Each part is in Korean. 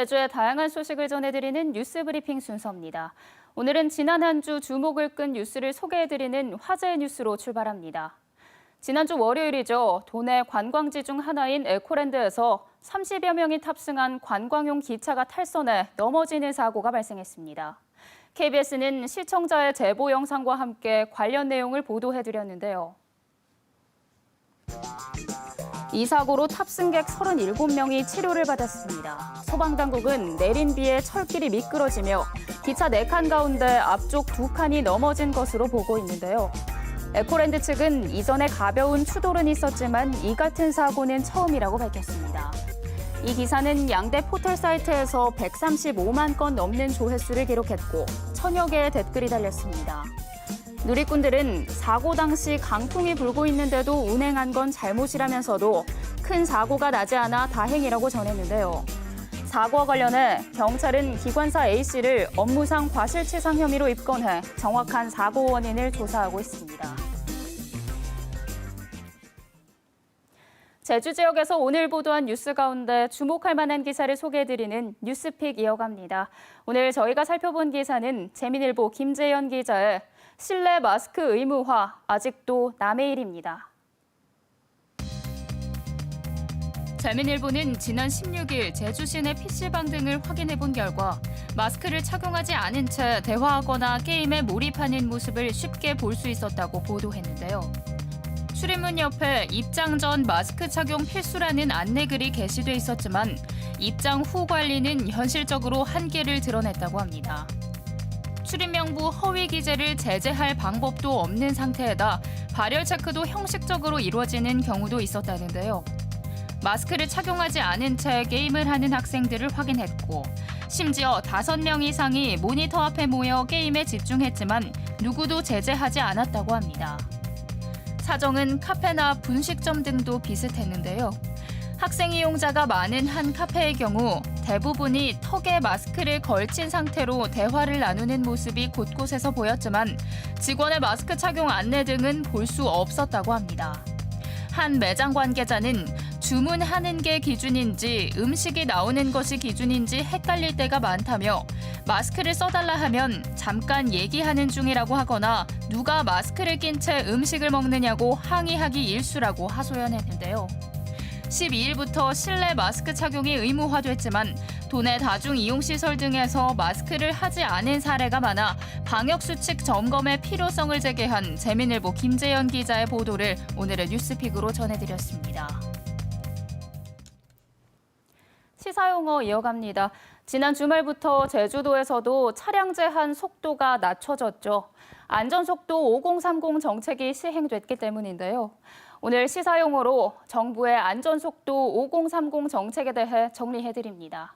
제주의 다양한 소식을 전해드리는 뉴스 브리핑 순서입니다. 오늘은 지난 한 주 주목을 끈 뉴스를 소개해드리는 화제의 뉴스로 출발합니다. 지난주 월요일이죠. 도내 관광지 중 하나인 에코랜드에서 30여 명이 탑승한 관광용 기차가 탈선해 넘어지는 사고가 발생했습니다. KBS는 시청자의 제보 영상과 함께 관련 내용을 보도해드렸는데요. 이 사고로 탑승객 37명이 치료를 받았습니다. 소방당국은 내린 비에 철길이 미끄러지며 기차 4칸 가운데 앞쪽 2칸이 넘어진 것으로 보고 있는데요. 에코랜드 측은 이전에 가벼운 추돌은 있었지만 이 같은 사고는 처음이라고 밝혔습니다. 이 기사는 양대 포털 사이트에서 135만 건 넘는 조회수를 기록했고 1000여 개의 댓글이 달렸습니다. 누리꾼들은 사고 당시 강풍이 불고 있는데도 운행한 건 잘못이라면서도 큰 사고가 나지 않아 다행이라고 전했는데요. 사고와 관련해 경찰은 기관사 A씨를 업무상 과실치상 혐의로 입건해 정확한 사고 원인을 조사하고 있습니다. 제주 지역에서 오늘 보도한 뉴스 가운데 주목할 만한 기사를 소개해드리는 뉴스픽 이어갑니다. 오늘 저희가 살펴본 기사는 재민일보 김재현 기자의 실내 마스크 의무화, 아직도 남의 일입니다. 재민일보는 지난 16일 제주 시내 PC방 등을 확인해본 결과 마스크를 착용하지 않은 채 대화하거나 게임에 몰입하는 모습을 쉽게 볼 수 있었다고 보도했는데요. 출입문 옆에 입장 전 마스크 착용 필수라는 안내글이 게시돼 있었지만 입장 후 관리는 현실적으로 한계를 드러냈다고 합니다. 출입명부 허위 기재를 제재할 방법도 없는 상태에다 발열 체크도 형식적으로 이루어지는 경우도 있었다는데요. 마스크를 착용하지 않은 채 게임을 하는 학생들을 확인했고 심지어 5명 이상이 모니터 앞에 모여 게임에 집중했지만 누구도 제재하지 않았다고 합니다. 사정은 카페나 분식점 등도 비슷했는데요. 학생 이용자가 많은 한 카페의 경우 대부분이 턱에 마스크를 걸친 상태로 대화를 나누는 모습이 곳곳에서 보였지만 직원의 마스크 착용 안내 등은 볼 수 없었다고 합니다. 한 매장 관계자는 주문하는 게 기준인지 음식이 나오는 것이 기준인지 헷갈릴 때가 많다며 마스크를 써달라 하면 잠깐 얘기하는 중이라고 하거나 누가 마스크를 낀 채 음식을 먹느냐고 항의하기 일쑤라고 하소연했는데요. 12일부터 실내 마스크 착용이 의무화됐지만 도내 다중이용시설 등에서 마스크를 하지 않은 사례가 많아 방역수칙 점검의 필요성을 제기한 재민일보 김재현 기자의 보도를 오늘의 뉴스픽으로 전해드렸습니다. 시사용어 이어갑니다. 지난 주말부터 제주도에서도 차량 제한 속도가 낮춰졌죠. 안전속도 5030 정책이 시행됐기 때문인데요. 오늘 시사용어로 정부의 안전속도 5030 정책에 대해 정리해드립니다.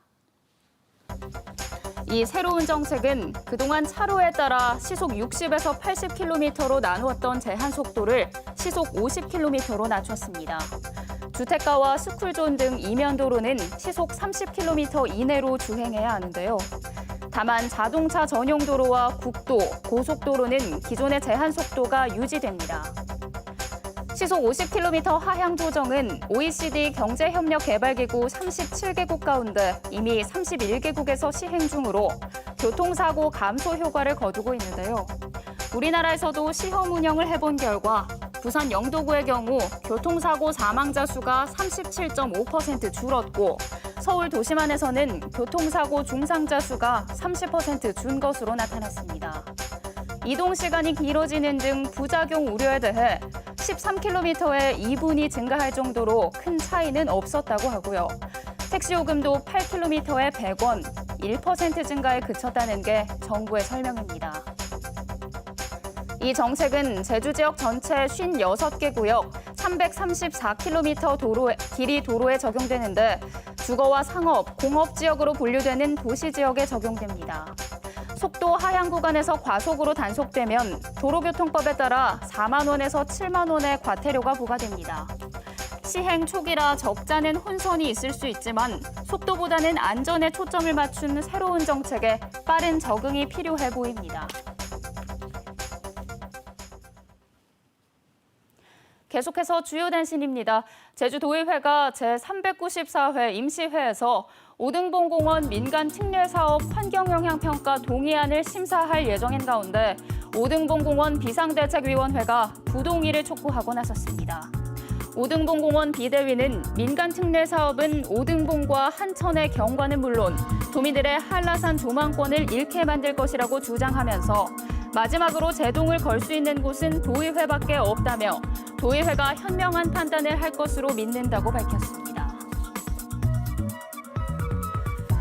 이 새로운 정책은 그동안 차로에 따라 시속 60에서 80km로 나누었던 제한 속도를 시속 50km로 낮췄습니다. 주택가와 스쿨존 등 이면도로는 시속 30km 이내로 주행해야 하는데요. 다만 자동차 전용 도로와 국도, 고속도로는 기존의 제한 속도가 유지됩니다. 시속 50km 하향 조정은 OECD 경제협력개발기구 37개국 가운데 이미 31개국에서 시행 중으로 교통사고 감소 효과를 거두고 있는데요. 우리나라에서도 시험 운영을 해본 결과 부산 영도구의 경우 교통사고 사망자 수가 37.5% 줄었고 서울 도심안에서는 교통사고 중상자 수가 30% 준 것으로 나타났습니다. 이동 시간이 길어지는 등 부작용 우려에 대해 13km의 2분이 증가할 정도로 큰 차이는 없었다고 하고요. 택시요금도 8km에 100원, 1% 증가에 그쳤다는 게 정부의 설명입니다. 이 정책은 제주 지역 전체 56개 구역 334km 길이 도로에 적용되는데 주거와 상업, 공업 지역으로 분류되는 도시 지역에 적용됩니다. 속도 하향 구간에서 과속으로 단속되면 도로교통법에 따라 4만 원에서 7만 원의 과태료가 부과됩니다. 시행 초기라 적잖은 혼선이 있을 수 있지만 속도보다는 안전에 초점을 맞춘 새로운 정책에 빠른 적응이 필요해 보입니다. 계속해서 주요 단신입니다. 제주도의회가 제394회 임시회에서 오등봉공원 민간 특례사업 환경영향평가 동의안을 심사할 예정인 가운데 오등봉공원 비상대책위원회가 부동의를 촉구하고 나섰습니다. 오등봉공원 비대위는 민간 특례 사업은 오등봉과 한천의 경관은 물론 도민들의 한라산 조망권을 잃게 만들 것이라고 주장하면서 마지막으로 제동을 걸 수 있는 곳은 도의회밖에 없다며 도의회가 현명한 판단을 할 것으로 믿는다고 밝혔습니다.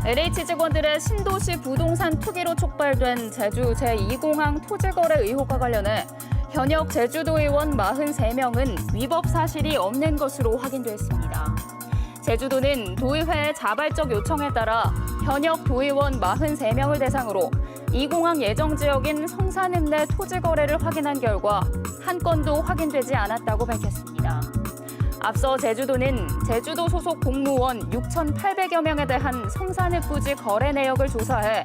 LH 직원들의 신도시 부동산 투기로 촉발된 제주 제2공항 토지거래 의혹과 관련해 현역 제주도의원 43명은 위법 사실이 없는 것으로 확인됐습니다. 제주도는 도의회의 자발적 요청에 따라 현역 도의원 43명을 대상으로 이 공항 예정 지역인 성산읍 내 토지 거래를 확인한 결과 한 건도 확인되지 않았다고 밝혔습니다. 앞서 제주도는 제주도 소속 공무원 6,800여 명에 대한 성산읍 부지 거래 내역을 조사해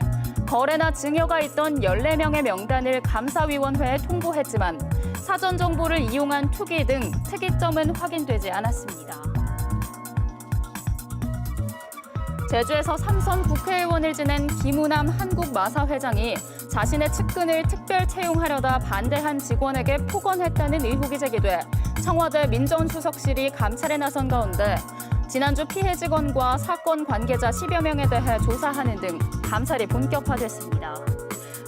거래나 증여가 있던 14명의 명단을 감사위원회에 통보했지만 사전 정보를 이용한 투기 등 특이점은 확인되지 않았습니다. 제주에서 3선 국회의원을 지낸 김우남 한국마사 회장이 자신의 측근을 특별 채용하려다 반대한 직원에게 폭언했다는 의혹이 제기돼 청와대 민정수석실이 감찰에 나선 가운데 지난주 피해 직원과 사건 관계자 10여 명에 대해 조사하는 등 감찰이 본격화됐습니다.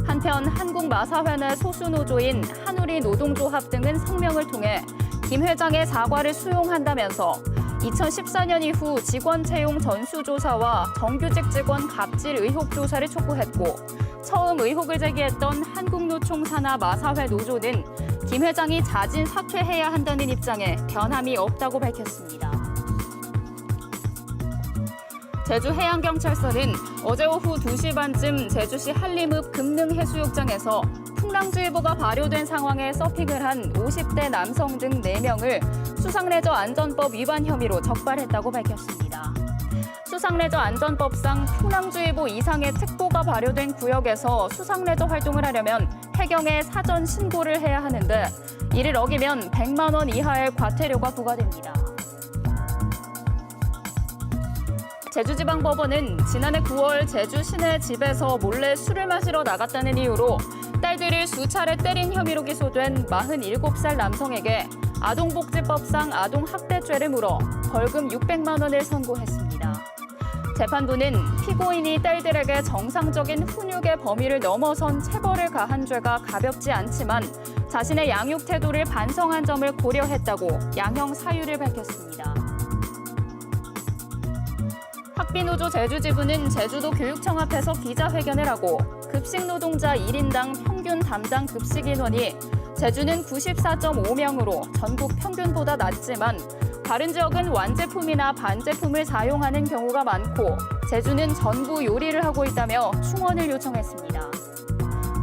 한편 한국마사회 내 소수노조인 한우리 노동조합 등은 성명을 통해 김 회장의 사과를 수용한다면서 2014년 이후 직원 채용 전수조사와 정규직 직원 갑질 의혹 조사를 촉구했고 처음 의혹을 제기했던 한국노총 산하 마사회 노조는 김 회장이 자진 사퇴해야 한다는 입장에 변함이 없다고 밝혔습니다. 제주해양경찰서는 어제 오후 2시 반쯤 제주시 한림읍 금능해수욕장에서 풍랑주의보가 발효된 상황에 서핑을 한 50대 남성 등 4명을 수상레저 안전법 위반 혐의로 적발했다고 밝혔습니다. 수상레저 안전법상 풍랑주의보 이상의 특보가 발효된 구역에서 수상레저 활동을 하려면 해경에 사전 신고를 해야 하는데 이를 어기면 100만 원 이하의 과태료가 부과됩니다. 제주지방법원은 지난해 9월 제주 시내 집에서 몰래 술을 마시러 나갔다는 이유로 딸들을 수차례 때린 혐의로 기소된 47살 남성에게 아동복지법상 아동학대죄를 물어 벌금 600만 원을 선고했습니다. 재판부는 피고인이 딸들에게 정상적인 훈육의 범위를 넘어선 체벌을 가한 죄가 가볍지 않지만 자신의 양육 태도를 반성한 점을 고려했다고 양형 사유를 밝혔습니다. 학비노조 제주지부는 제주도 교육청 앞에서 기자회견을 하고 급식 노동자 1인당 평균 담당 급식 인원이 제주는 94.5명으로 전국 평균보다 낮지만 다른 지역은 완제품이나 반제품을 사용하는 경우가 많고 제주는 전부 요리를 하고 있다며 충원을 요청했습니다.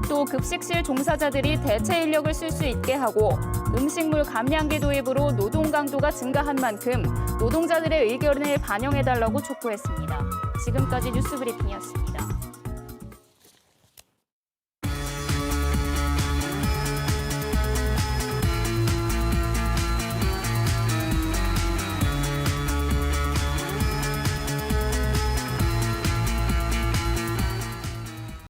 또 급식실 종사자들이 대체 인력을 쓸 수 있게 하고 음식물 감량기 도입으로 노동 강도가 증가한 만큼 노동자들의 의견을 반영해달라고 촉구했습니다. 지금까지 뉴스브리핑이었습니다.